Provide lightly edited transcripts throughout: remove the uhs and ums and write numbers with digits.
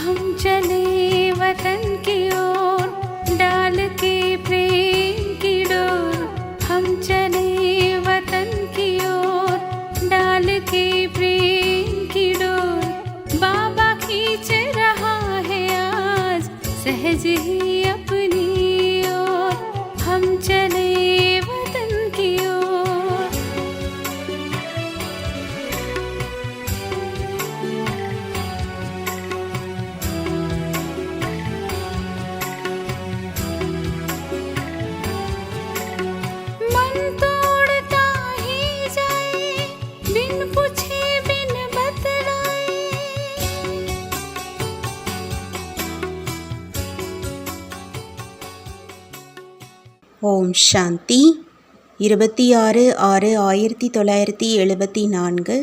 हम चले वतन की ओर डाल के प्रेम की डोर। हम चले वतन की ओर डाल के प्रेम की डोर। बाबा खींच रहा है आज सहज ही अपनी ओर। हम चले वतन की ओर। मन तोड़ता ही जाए बिन पूछे बिन बतलाए। ஓம் சாந்தி 26/6/1974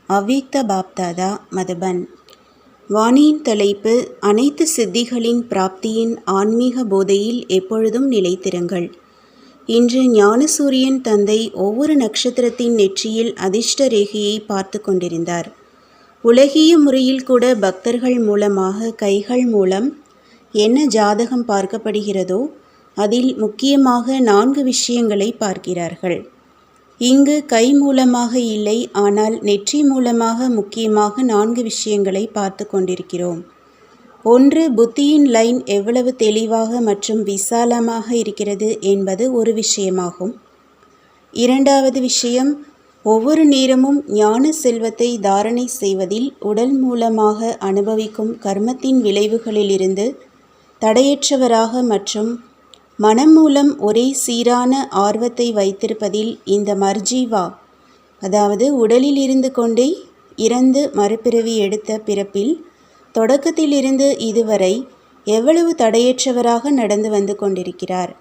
அவ்யக்த பாப்தாதா மதுபன். வாணியின் தலைப்பு: அனைத்து சித்திகளின் பிராப்தியின் ஆன்மீக போதையில் எப்பொழுதும் நிலைத்திருங்கள். இன்று ஞானசூரியன் தந்தை ஒவ்வொரு நட்சத்திரத்தின் நெற்றியில் அதிர்ஷ்ட ரேகையை பார்த்து கொண்டிருந்தார். உலகிய முறையில் கூட பக்தர்கள் மூலமாக கைகள் மூலம் என்ன ஜாதகம் பார்க்கப்படுகிறதோ அதில் முக்கியமாக 4 விஷயங்களை பார்க்கிறார்கள். இங்கு கை மூலமாக இல்லை, ஆனால் நெற்றி மூலமாக முக்கியமாக 4 விஷயங்களை பார்த்து கொண்டிருக்கிறோம். ஒன்று, புத்தியின் லைன் எவ்வளவு தெளிவாக மற்றும் விசாலமாக இருக்கிறது என்பது ஒரு விஷயமாகும். இரண்டாவது விஷயம், ஒவ்வொரு நேரமும் ஞான செல்வத்தை தாரணை செய்வதில் உடல் மூலமாக அனுபவிக்கும் கர்மத்தின் விளைவுகளிலிருந்து தடையற்றவராக மற்றும் மனம் மூலம் ஒரே சீரான ஆர்வத்தை வைத்திருப்பதில் இந்த மர்ஜீவா, அதாவது உடலில் இருந்து கொண்டே இறந்து மறுபிறவி எடுத்த பிறப்பில் தொடக்கத்திலிருந்து இதுவரை எவ்வளவு தடையற்றவராக நடந்து வந்து கொண்டிருக்கிறார்.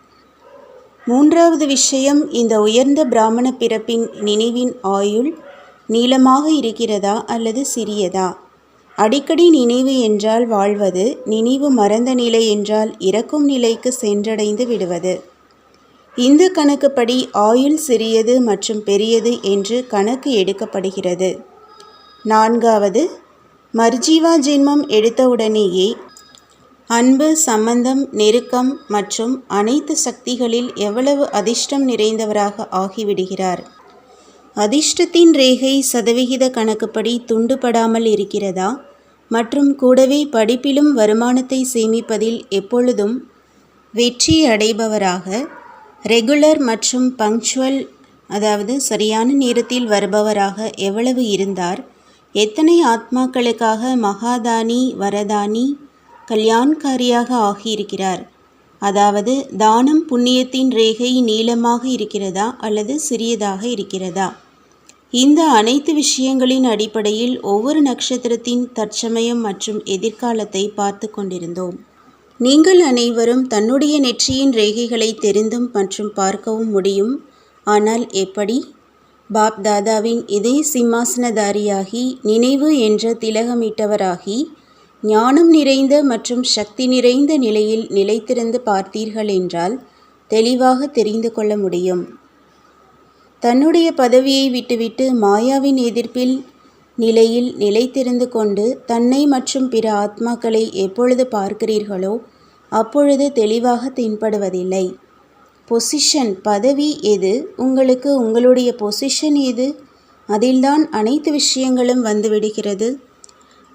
மூன்றாவது விஷயம், இந்த உயர்ந்த பிராமண பிறப்பின் நினைவின் ஆயுள் நீளமாக இருக்கிறதா அல்லது சிறியதா? அடிக்கடி நினைவு என்றால் வாழ்வது, நினைவு மறந்த நிலை என்றால் இறக்கும் நிலைக்கு சென்றடைந்து விடுவது. இந்த கணக்குப்படி ஆயுள் சிறியது மற்றும் பெரியது என்று கணக்கு எடுக்கப்படுகிறது. நான்காவது, மர்ஜீவா ஜென்மம் எடுத்தவுடனேயே அன்பு, சம்பந்தம், நெருக்கம் மற்றும் அனைத்து சக்திகளில் எவ்வளவு அதிர்ஷ்டம் நிறைந்தவராக ஆகிவிடுகிறார். அதிர்ஷ்டத்தின் ரேகை சதவிகித கணக்குப்படி துண்டுபடாமல் இருக்கிறதா மற்றும் கூடவே படிப்பிலும் வருமானத்தை சேமிப்பதில் எப்பொழுதும் வெற்றி அடைபவராக, ரெகுலர் மற்றும் பங்க்சுவல், அதாவது சரியான நேரத்தில் வருபவராக எவ்வளவு இருந்தார்? எத்தனை ஆத்மாக்களுக்காக மகாதானி, வரதானி, கல்யாண்காரியாக ஆகியிருக்கிறார்? அதாவது தானம் புண்ணியத்தின் ரேகை நீளமாக இருக்கிறதா அல்லது சிறியதாக இருக்கிறதா? இந்த அனைத்து விஷயங்களின் அடிப்படையில் ஒவ்வொரு நட்சத்திரத்தின் தற்சமயம் மற்றும் எதிர்காலத்தை பார்த்து கொண்டிருந்தோம். நீங்கள் அனைவரும் தன்னுடைய நெற்றியின் ரேகைகளை தெரிந்தும் மற்றும் பார்க்கவும் முடியும். ஆனால் எப்படி? பாப் தாதாவின் இதே சிம்மாசனதாரியாகி, நினைவு என்ற திலகமிட்டவராகி, ஞானம் நிறைந்த மற்றும் சக்தி நிறைந்த நிலையில் நிலைத்திருந்து பார்த்தீர்கள் என்றால் தெளிவாக தெரிந்து கொள்ள முடியும். தன்னுடைய பதவியை விட்டுவிட்டு மாயாவின் எதிர்ப்பில் நிலையில் நிலைத்திருந்து கொண்டு தன்னை மற்றும் பிற ஆத்மாக்களை எப்பொழுது பார்க்கிறீர்களோ அப்பொழுது தெளிவாக தென்படுவதில்லை. பொசிஷன், பதவி எது? உங்களுக்கு உங்களுடைய பொசிஷன் எது? அதில்தான் அனைத்து விஷயங்களும் வந்துவிடுகிறது.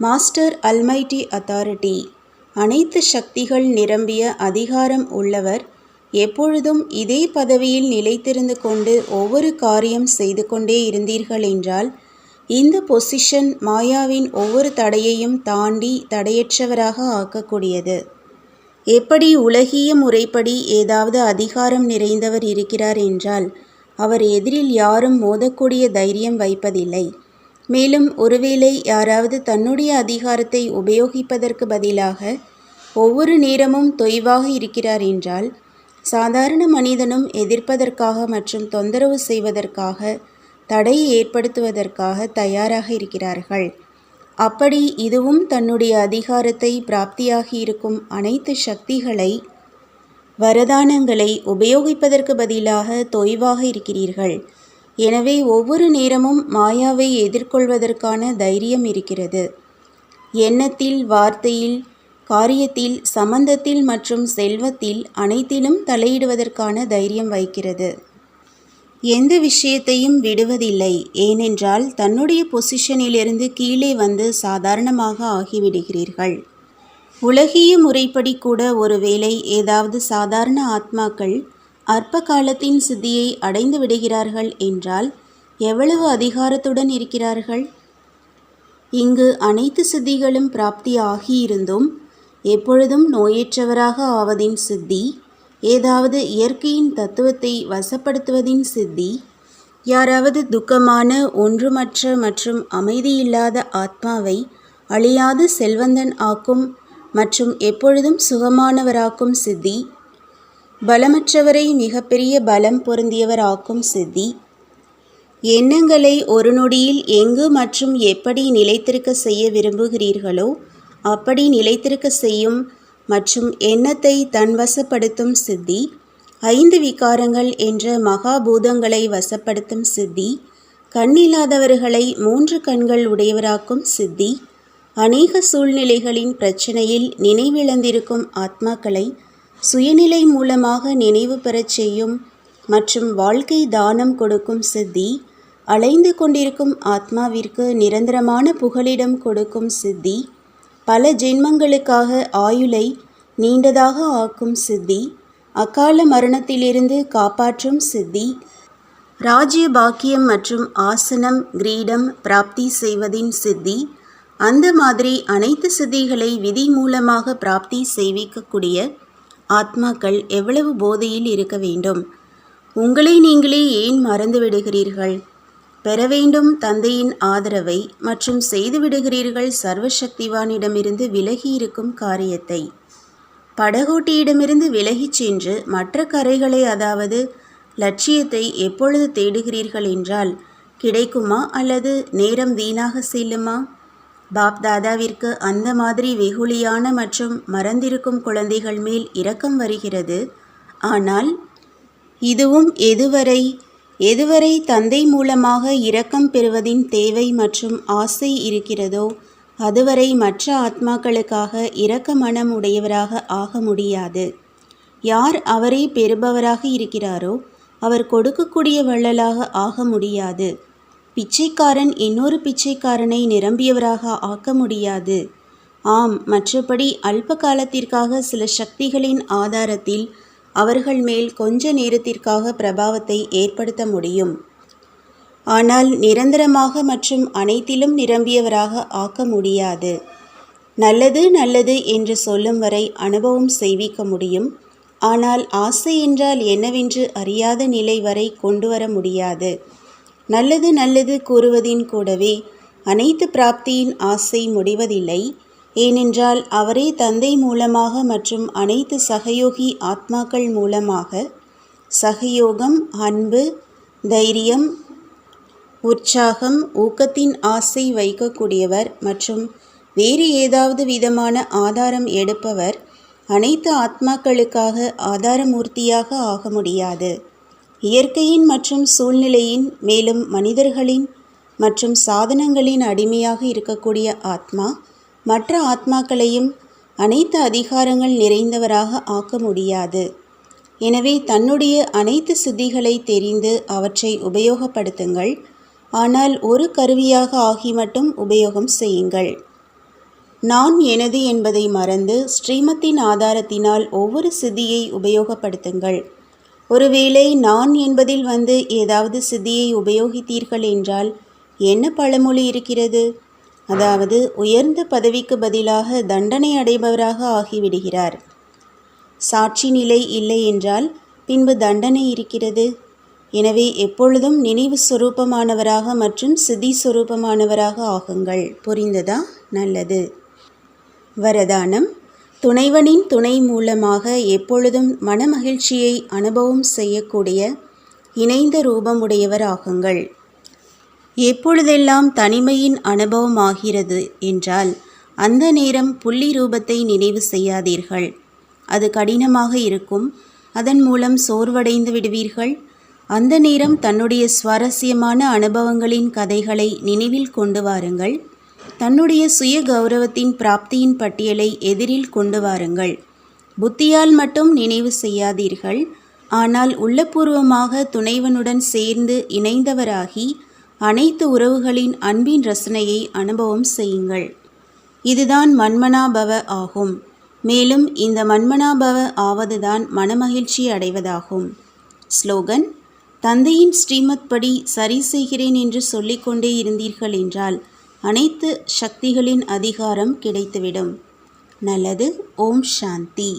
மாஸ்டர் அல்மைட்டி அத்தாரிட்டி, அனைத்து சக்திகள் நிரம்பிய அதிகாரம் உள்ளவர், எப்பொழுதும் இதே பதவியில் நிலைத்திருந்து கொண்டு ஒவ்வொரு காரியம் செய்து கொண்டே இருந்தீர்கள் என்றால் இந்த பொசிஷன் மாயாவின் ஒவ்வொரு தடையையும் தாண்டி தடையற்றவராக ஆக்கக்கூடியது. எப்படி உலகிய முறைப்படி ஏதாவது அதிகாரம் நிறைந்தவர் இருக்கிறார் என்றால் அவர் எதிரில் யாரும் மோதக்கூடிய தைரியம் வைப்பதில்லை. மேலும் ஒருவேளை யாராவது தன்னுடைய அதிகாரத்தை உபயோகிப்பதற்கு பதிலாக ஒவ்வொரு நேரமும் தொய்வாக இருக்கிறார் என்றால் சாதாரண மனிதனும் எதிர்ப்பதற்காக மற்றும் தொந்தரவு செய்வதற்காக, தடையை ஏற்படுத்துவதற்காக தயாராக இருக்கிறார்கள். அப்படி இதுவும் தன்னுடைய அதிகாரத்தை பிராப்தியாகி இருக்கும் அனைத்து சக்திகளை, வரதானங்களை உபயோகிப்பதற்கு பதிலாக தொய்வாக இருக்கிறீர்கள். எனவே ஒவ்வொரு நேரமும் மாயாவை எதிர்கொள்வதற்கான தைரியம் இருக்கிறது. எண்ணத்தில், வார்த்தையில், காரியத்தில், சம்பந்தத்தில் மற்றும் செல்வத்தில் அனைத்திலும் தலையிடுவதற்கான தைரியம் வைக்கிறது. எந்த விஷயத்தையும் விடுவதில்லை. ஏனென்றால் தன்னுடைய பொசிஷனிலிருந்து கீழே வந்து சாதாரணமாக ஆகிவிடுகிறீர்கள். உலகிய முறைப்படி கூட ஒருவேளை ஏதாவது சாதாரண ஆத்மாக்கள் அற்ப காலத்தின் சித்தியை அடைந்து விடுகிறார்கள் என்றால் எவ்வளவு அதிகாரத்துடன் இருக்கிறார்கள்? இங்கு அனைத்து சித்திகளும் பிராப்தி ஆகியிருந்தும் எப்பொழுதும் நோயற்றவராக ஆவதின் சித்தி, ஏதாவது இயற்கையின் தத்துவத்தை வசப்படுத்துவதின் சித்தி, யாராவது துக்கமான, ஒன்றுமற்ற மற்றும் அமைதியில்லாத ஆத்மாவை அழியாத செல்வந்தன் ஆக்கும் மற்றும் எப்பொழுதும் சுகமானவராக்கும் சித்தி, பலமற்றவரை மிகப்பெரிய பலம் பொருந்தியவர் ஆக்கும் சித்தி, எண்ணங்களை ஒரு நொடியில் எங்கு மற்றும் எப்படி நிலைத்திருக்க செய்ய விரும்புகிறீர்களோ அப்படி நிலைத்திருக்க செய்யும் மற்றும் எண்ணத்தை தன்வசப்படுத்தும் சித்தி, 5 விகாரங்கள் என்ற மகாபூதங்களை வசப்படுத்தும் சித்தி, கண்ணில்லாதவர்களை 3 கண்கள் உடையவராக்கும் சித்தி, அநேக சூழ்நிலைகளின் பிரச்சனையில் நினைவிழந்திருக்கும் ஆத்மாக்களை சுயநிலை மூலமாக நினைவு பெறச் செய்யும் மற்றும் வாழ்க்கை தானம் கொடுக்கும் சித்தி, அலைந்து கொண்டிருக்கும் ஆத்மாவிற்கு நிரந்தரமான புகலிடம் கொடுக்கும் சித்தி, பல ஜென்மங்களுக்காக ஆயுளை நீண்டதாக ஆக்கும் சித்தி, அகால மரணத்திலிருந்து காப்பாற்றும் சித்தி, ராஜ்ய பாக்கியம் மற்றும் ஆசனம், கிரீடம் பிராப்தி செய்வதின் சித்தி, அந்த மாதிரி அனைத்து சித்திகளை விதி மூலமாக பிராப்தி செய்விக்கக்கூடிய ஆத்மாக்கள் எவ்வளவு போதையில் இருக்க வேண்டும்? உங்களை நீங்களே ஏன் மறந்து விடுகிறீர்கள்? பெற வேண்டும் தந்தையின் ஆதரவை மற்றும் செய்துவிடுகிறீர்கள் சர்வசக்திவானிடமிருந்து விலகி இருக்கும் காரியத்தை. படகோட்டியிடமிருந்து விலகிச் சென்று மற்ற கரைகளை, அதாவது லட்சியத்தை எப்பொழுது தேடுகிறீர்கள் என்றால் கிடைக்குமா அல்லது நேரம் வீணாக செல்லுமா? பாப் தாதாவிற்கு அந்த மாதிரி வெகுளியான மற்றும் மறந்திருக்கும் குழந்தைகள் மேல் இரக்கம் வருகிறது. ஆனால் இதுவும் எதுவரை தந்தை மூலமாக இரக்கம் பெறுவதின் தேவை மற்றும் ஆசை இருக்கிறதோ அதுவரை மற்ற ஆத்மாக்களுக்காக இரக்க மனம் உடையவராக ஆக முடியாது. யார் அவரை பெறுபவராக இருக்கிறாரோ அவர் கொடுக்கக்கூடிய வள்ளலாக ஆக முடியாது. பிச்சைக்காரன் இன்னொரு பிச்சைக்காரனை நிரம்பியவராக ஆக்க முடியாது. ஆம், மற்றபடி அல்ப காலத்திற்காக சில சக்திகளின் ஆதாரத்தில் அவர்கள் மேல் கொஞ்ச நேரத்திற்காக பிரபாவத்தை ஏற்படுத்த முடியும். ஆனால் நிரந்தரமாக மற்றும் அனைத்திலும் நிரம்பியவராக ஆக்க முடியாது. நல்லது நல்லது என்று சொல்லும் வரை அனுபவம் செய்விக்க முடியும். ஆனால் ஆசை என்றால் என்னவென்று அறியாத நிலை வரை கொண்டு வர முடியாது. நல்லது நல்லது கூறுவதின் கூடவே அனைத்து பிராப்தியின் ஆசை முடிவதில்லை. ஏனென்றால் அவரே தந்தை மூலமாக மற்றும் அனைத்து சகயோகி ஆத்மாக்கள் மூலமாக சகயோகம், அன்பு, தைரியம், உற்சாகம், ஊக்கத்தின் ஆசை வைக்கக்கூடியவர் மற்றும் வேறு ஏதாவது விதமான ஆதாரம் எடுப்பவர் அனைத்து ஆத்மாக்களுக்காக ஆதாரமூர்த்தியாக ஆக முடியாது. இயற்கையின் மற்றும் சூழ்நிலையின் மேலும் மனிதர்களின் மற்றும் சாதனங்களின் அடிமையாக இருக்கக்கூடிய ஆத்மா மற்ற ஆத்மாக்களையும் அனைத்து அதிகாரங்கள் நிறைந்தவராக ஆக்க முடியாது. எனவே தன்னுடைய அனைத்து சித்திகளை தெரிந்து அவற்றை உபயோகப்படுத்துங்கள். ஆனால் ஒரு கருவியாக ஆகி மட்டும் உபயோகம் செய்யுங்கள். நான் எனது என்பதை மறந்து ஸ்ரீமத்தின் ஆதாரத்தினால் ஒவ்வொரு சித்தியை உபயோகப்படுத்துங்கள். ஒருவேளை நான் என்பதில் வந்து ஏதாவது சித்தியை உபயோகித்தீர்கள் என்றால் என்ன பழமொழி இருக்கிறது? அதாவது உயர்ந்த பதவிக்கு பதிலாக தண்டனை அடைபவராக ஆகிவிடுகிறார். சாட்சி நிலை இல்லை என்றால் பின்பு தண்டனை இருக்கிறது. எனவே எப்பொழுதும் நினைவு சொரூபமானவராக மற்றும் சித்தி சொரூபமானவராக ஆகுங்கள். புரிந்ததா? நல்லது. வரதானம்: துணைவனின் துணை மூலமாக எப்பொழுதும் மனமகிழ்ச்சியை அனுபவம் செய்யக்கூடிய இணைந்த ரூபமுடையவர் ஆகுங்கள். எப்பொழுதெல்லாம் தனிமையின் அனுபவம் ஆகிறது என்றால் அந்த நேரம் புள்ளி ரூபத்தை நினைவு செய்யாதீர்கள். அது கடினமாக இருக்கும். அதன் மூலம் சோர்வடைந்து விடுவீர்கள். அந்த நேரம் தன்னுடைய சுவாரஸ்யமான அனுபவங்களின் கதைகளை நினைவில் கொண்டு வாருங்கள். தன்னுடைய சுய கௌரவத்தின் பிராப்தியின் பட்டியலை எதிரில் கொண்டு வாருங்கள். புத்தியால் மட்டும் நினைவு செய்யாதீர்கள், ஆனால் உள்ளபூர்வமாக துணைவனுடன் சேர்ந்து இணைந்தவராகி அனைத்து உறவுகளின் அன்பின் ரசனையை அனுபவம் செய்யுங்கள். இதுதான் மன்மனாபவ ஆகும். மேலும் இந்த மன்மனாபவ ஆவதுதான் மனமகிழ்ச்சி அடைவதாகும். ஸ்லோகன்: தந்தையின் ஸ்ரீமத் படி சரி செய்கிறேன் என்று சொல்லிக்கொண்டே இருந்தீர்கள் என்றால் அனைத்து சக்திகளின் அதிகாரம் கிடைத்துவிடும். நல்லது. ஓம் சாந்தி.